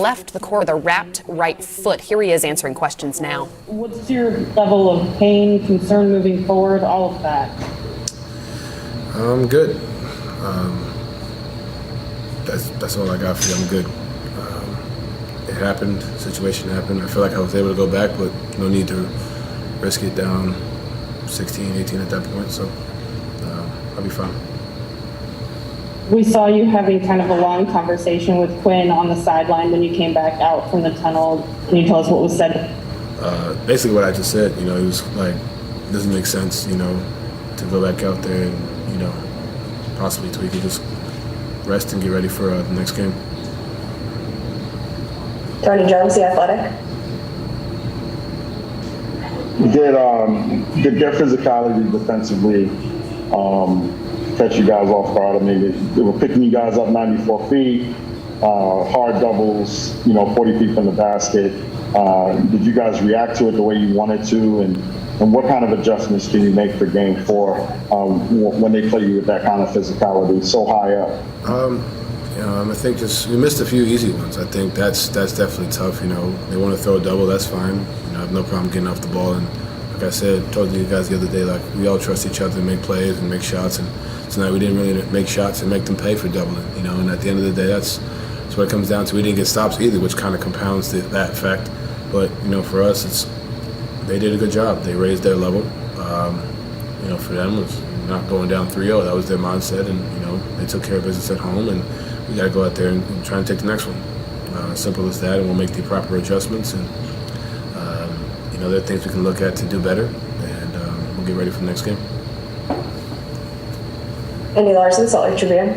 left the court with a wrapped right foot. Here he is answering questions now. What's your level of pain, concern moving forward, all of that? I'm good. That's all I got for you. I'm good. It happened. Situation happened. I feel like I was able to go back, but no need to risk it down 16, 18 at that point. So I'll be fine. We saw you having kind of a long conversation with Quinn on the sideline when you came back out from the tunnel. Can you tell us what was said? Basically what I just said. He was like, it doesn't make sense, to go back out there and, possibly tweak it. Just rest and get ready for the next game. Tony Jones, The Athletic. Did their physicality defensively catch you guys off guard? I mean, they were picking you guys up 94 feet, hard doubles, 40 feet from the basket. Did you guys react to it the way you wanted to? And what kind of adjustments can you make for game 4 when they play you with that kind of physicality so high up? I think we missed a few easy ones. I think that's definitely tough. They want to throw a double, that's fine. I have no problem getting off the ball. And like I said, told you guys the other day, like we all trust each other to make plays and make shots. And tonight we didn't really make shots and make them pay for doubling. And at the end of the day, that's what it comes down to. We didn't get stops either, which kind of compounds that fact. But for us, they did a good job. They raised their level. For them, it was not going down 3-0. That was their mindset, and they took care of business at home. And we got to go out there and try and take the next one. Simple as that, and we'll make the proper adjustments. And there are things we can look at to do better, and we'll get ready for the next game. Andy Larson, Salt Lake Tribune.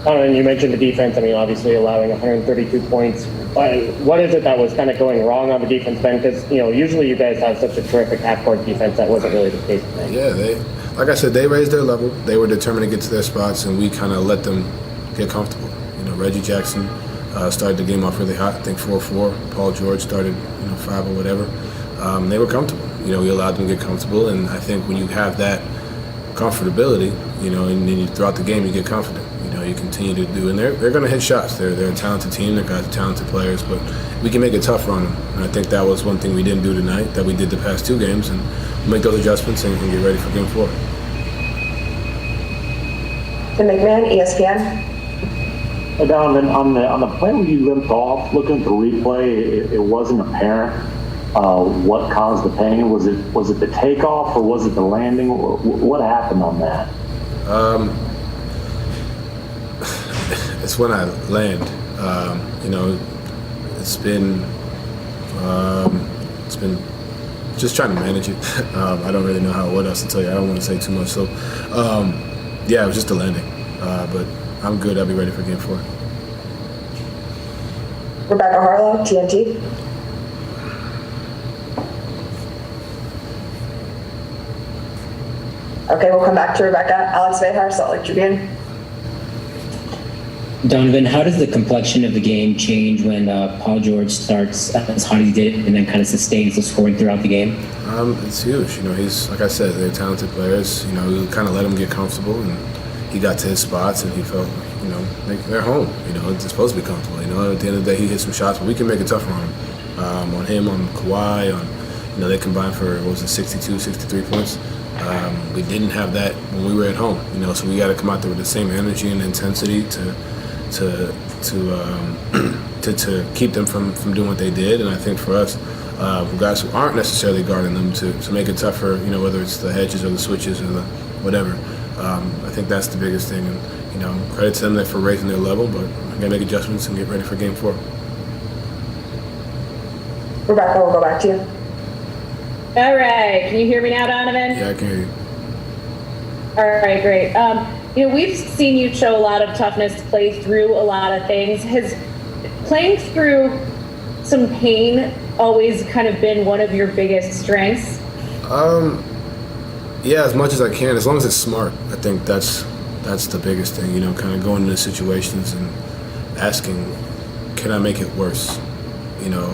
And you mentioned the defense. Obviously allowing 132 points. What is it that was kind of going wrong on the defense end? Because usually you guys have such a terrific half-court defense. That wasn't really the case today. Yeah, like I said, they raised their level. They were determined to get to their spots, and we kind of let them get comfortable. Reggie Jackson started the game off really hot. I think 4-4. Paul George started 5 or whatever. They were comfortable. We allowed them to get comfortable, and I think when you have that comfortability, and then throughout the game you get confident. You continue to do, and they're going to hit shots. They're a talented team. They're guys, talented players, but we can make it tougher on them. And I think that was one thing we didn't do tonight that we did the past 2 games, and we'll make those adjustments and get ready for game 4. Tim McMahon, ESPN. Hey, Donovan, on the play where you limped off, looking at the replay, it wasn't apparent what caused the pain. Was it the takeoff or was it the landing? What happened on that? It's when I land. It's been just trying to manage it. I don't really know what else to tell you. I don't want to say too much. So, it was just a landing. But I'm good. I'll be ready for game 4. Rebecca Harlow, TNT. Okay, we'll come back to Rebecca. Alex Vehar, Salt Lake Tribune. Donovan, how does the complexion of the game change when Paul George starts as hot as he did and then kind of sustains the scoring throughout the game? It's huge. He's, like I said, they're talented players. We kind of let him get comfortable, and he got to his spots, and he felt, they're home. It's supposed to be comfortable. At the end of the day, he hit some shots, but we can make it tougher on him. On him, on Kawhi, they combined for, 62, 63 points. We didn't have that when we were at home, so we got to come out there with the same energy and intensity to keep them from doing what they did. And I think for us, guys who aren't necessarily guarding them to make it tougher, whether it's the hedges or the switches or the whatever, I think that's the biggest thing. And credit to them for raising their level, but I got to make adjustments and get ready for game 4. Rebecca, we'll go back to you. All right, can you hear me now, Donovan? Yeah, I can hear you. All right, great. We've seen you show a lot of toughness to play through a lot of things. Has playing through some pain always kind of been one of your biggest strengths? Yeah, as much as I can, as long as it's smart. I think that's the biggest thing, kind of going into situations and asking, can I make it worse?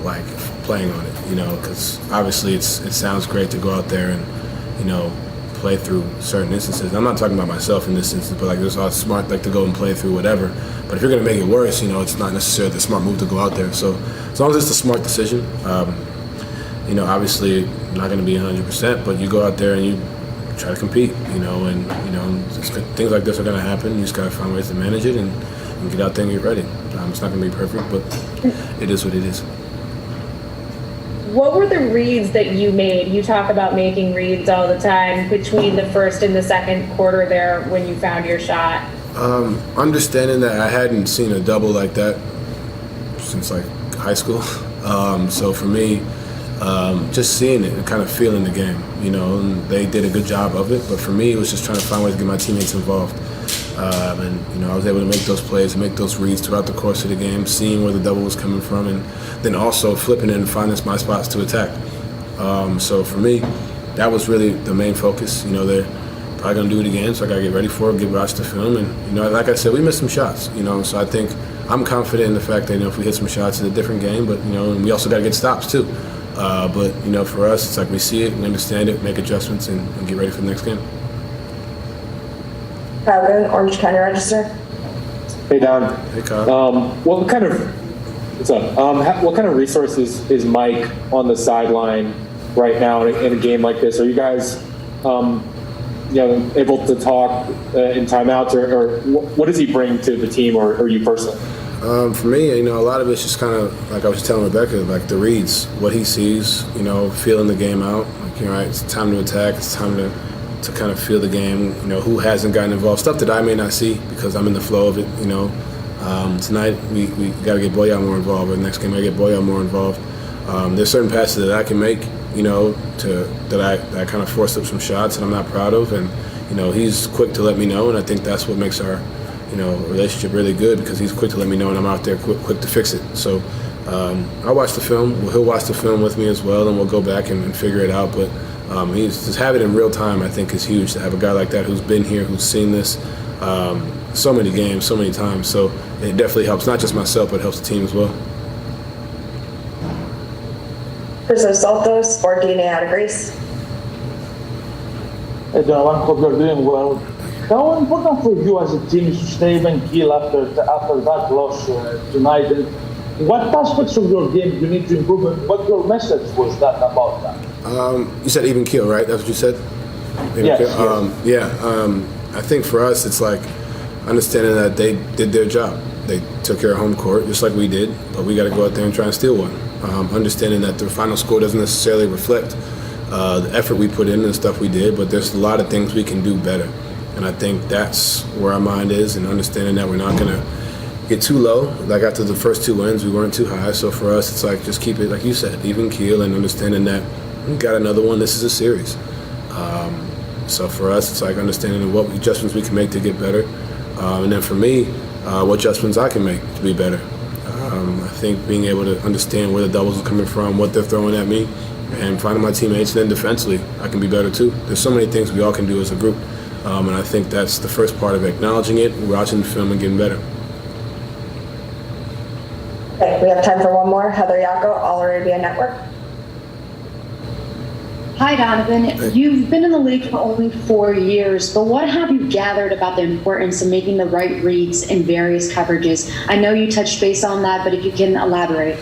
Like playing on it, because obviously it sounds great to go out there and, play through certain instances. I'm not talking about myself in this instance, but like there's all smart like to go and play through whatever. But if you're going to make it worse, it's not necessarily the smart move to go out there. So as long as it's a smart decision, obviously not going to be 100%, but you go out there and you try to compete, things like this are going to happen. You just got to find ways to manage it and get out there and get ready. It's not going to be perfect, but it is what it is. What were the reads that you made? You talk about making reads all the time between the first and the second quarter there when you found your shot. Understanding that I hadn't seen a double like that since like high school. So for me, just seeing it and kind of feeling the game, and they did a good job of it. But for me, it was just trying to find ways to get my teammates involved. I was able to make those plays and make those reads throughout the course of the game, seeing where the double was coming from, and then also flipping it and finding my spots to attack. So for me, that was really the main focus. They're probably going to do it again, so I got to get ready for it, watch the film. And, like I said, we missed some shots, so I think I'm confident in the fact that, if we hit some shots, it's a different game, but, and we also got to get stops too. But for us, it's like we see it, we understand it, make adjustments, and get ready for the next game. Kyle Goon, Orange County Register. Hey, Don. Hey, Kyle. What kind of resources is Mike on the sideline right now in a game like this? Are you guys, able to talk in timeouts, or what does he bring to the team, or you personally? For me, a lot of it's just kind of like I was telling Rebecca, like the reads, what he sees, feeling the game out. Like, it's time to attack. It's time to kind of feel the game. Who hasn't gotten involved, stuff that I may not see because I'm in the flow of it. Tonight we got to get Boyan more involved. Or the next game I get Boyan more involved. There's certain passes that I can make, that I kind of force up some shots that I'm not proud of, and he's quick to let me know, and I think that's what makes our relationship really good, because he's quick to let me know and I'm out there quick to fix it. So I'll watch the film. He'll watch the film with me as well, and we'll go back and figure it out. But he's just have it in real time, I think, is huge, to have a guy like that who's been here, who's seen this so many games, so many times. So it definitely helps, not just myself, but it helps the team as well. Chris Saltos, Sport DNA out of Greece. Hey, Donovan, hope you're doing well. How important for you as a team is to stay even keel after that loss tonight? And what aspects of your game you need to improve, and what your message was that about that? You said even keel, right? That's what you said? Yes. I think for us, it's like understanding that they did their job. They took care of home court just like we did, but we got to go out there and try and steal one. Understanding that the final score doesn't necessarily reflect the effort we put in and the stuff we did, but there's a lot of things we can do better. And I think that's where our mind is, and understanding that we're not going to get too low. Like after the first two wins, we weren't too high. So for us, it's like just keep it, like you said, even keel, and understanding that we got another one. This is a series. So for us, it's like understanding what adjustments we can make to get better. And then for me, what adjustments I can make to be better. I think being able to understand where the doubles are coming from, what they're throwing at me, and finding my teammates, then defensively, I can be better too. There's so many things we all can do as a group. And I think that's the first part of acknowledging it, watching the film, and getting better. Okay, we have time for one more. Heather Yako, All Arabia Network. Hi, Donovan. Hey. You've been in the league for only 4 years, but what have you gathered about the importance of making the right reads in various coverages? I know you touched base on that, but if you can elaborate.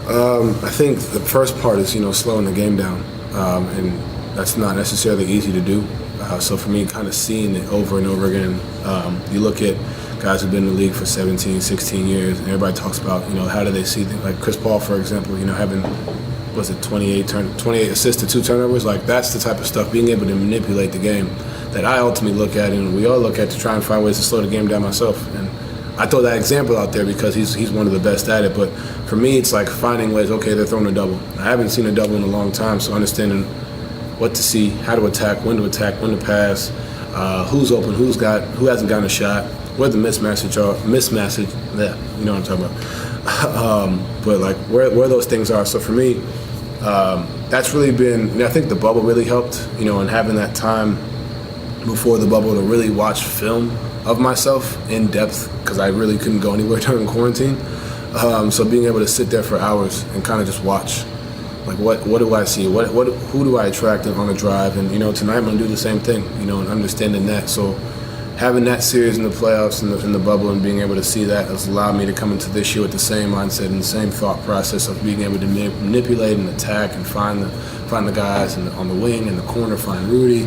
I think the first part is, slowing the game down, and that's not necessarily easy to do. So for me, kind of seeing it over and over again, you look at guys who've been in the league for 17, 16 years, and everybody talks about, how do they see things? Like Chris Paul, for example, having, 28 assists to 2 turnovers? Like, that's the type of stuff, being able to manipulate the game, that I ultimately look at, and we all look at, to try and find ways to slow the game down myself. And I throw that example out there because he's one of the best at it. But for me, it's like finding ways, okay, they're throwing a double. I haven't seen a double in a long time, so understanding what to see, how to attack, when to pass, who's open, who hasn't gotten a shot, where the mismatch, yeah, you know what I'm talking about. But like where those things are. So for me, that's really been, I think the bubble really helped, and having that time before the bubble to really watch film of myself in depth, because I really couldn't go anywhere during quarantine. So being able to sit there for hours and kind of just watch Like what do I see? Who do I attract on a drive? And tonight I'm gonna do the same thing. And understanding that. So having that series in the playoffs in the bubble and being able to see that has allowed me to come into this year with the same mindset and the same thought process of being able to manipulate and attack and find the guys on the wing and the corner, find Rudy.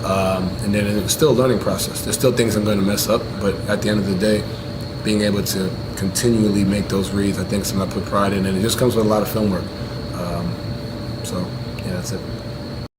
And then it's still a learning process. There's still things I'm going to mess up, but at the end of the day, being able to continually make those reads, I think something I put pride in, and it just comes with a lot of film work. So, yeah, that's it.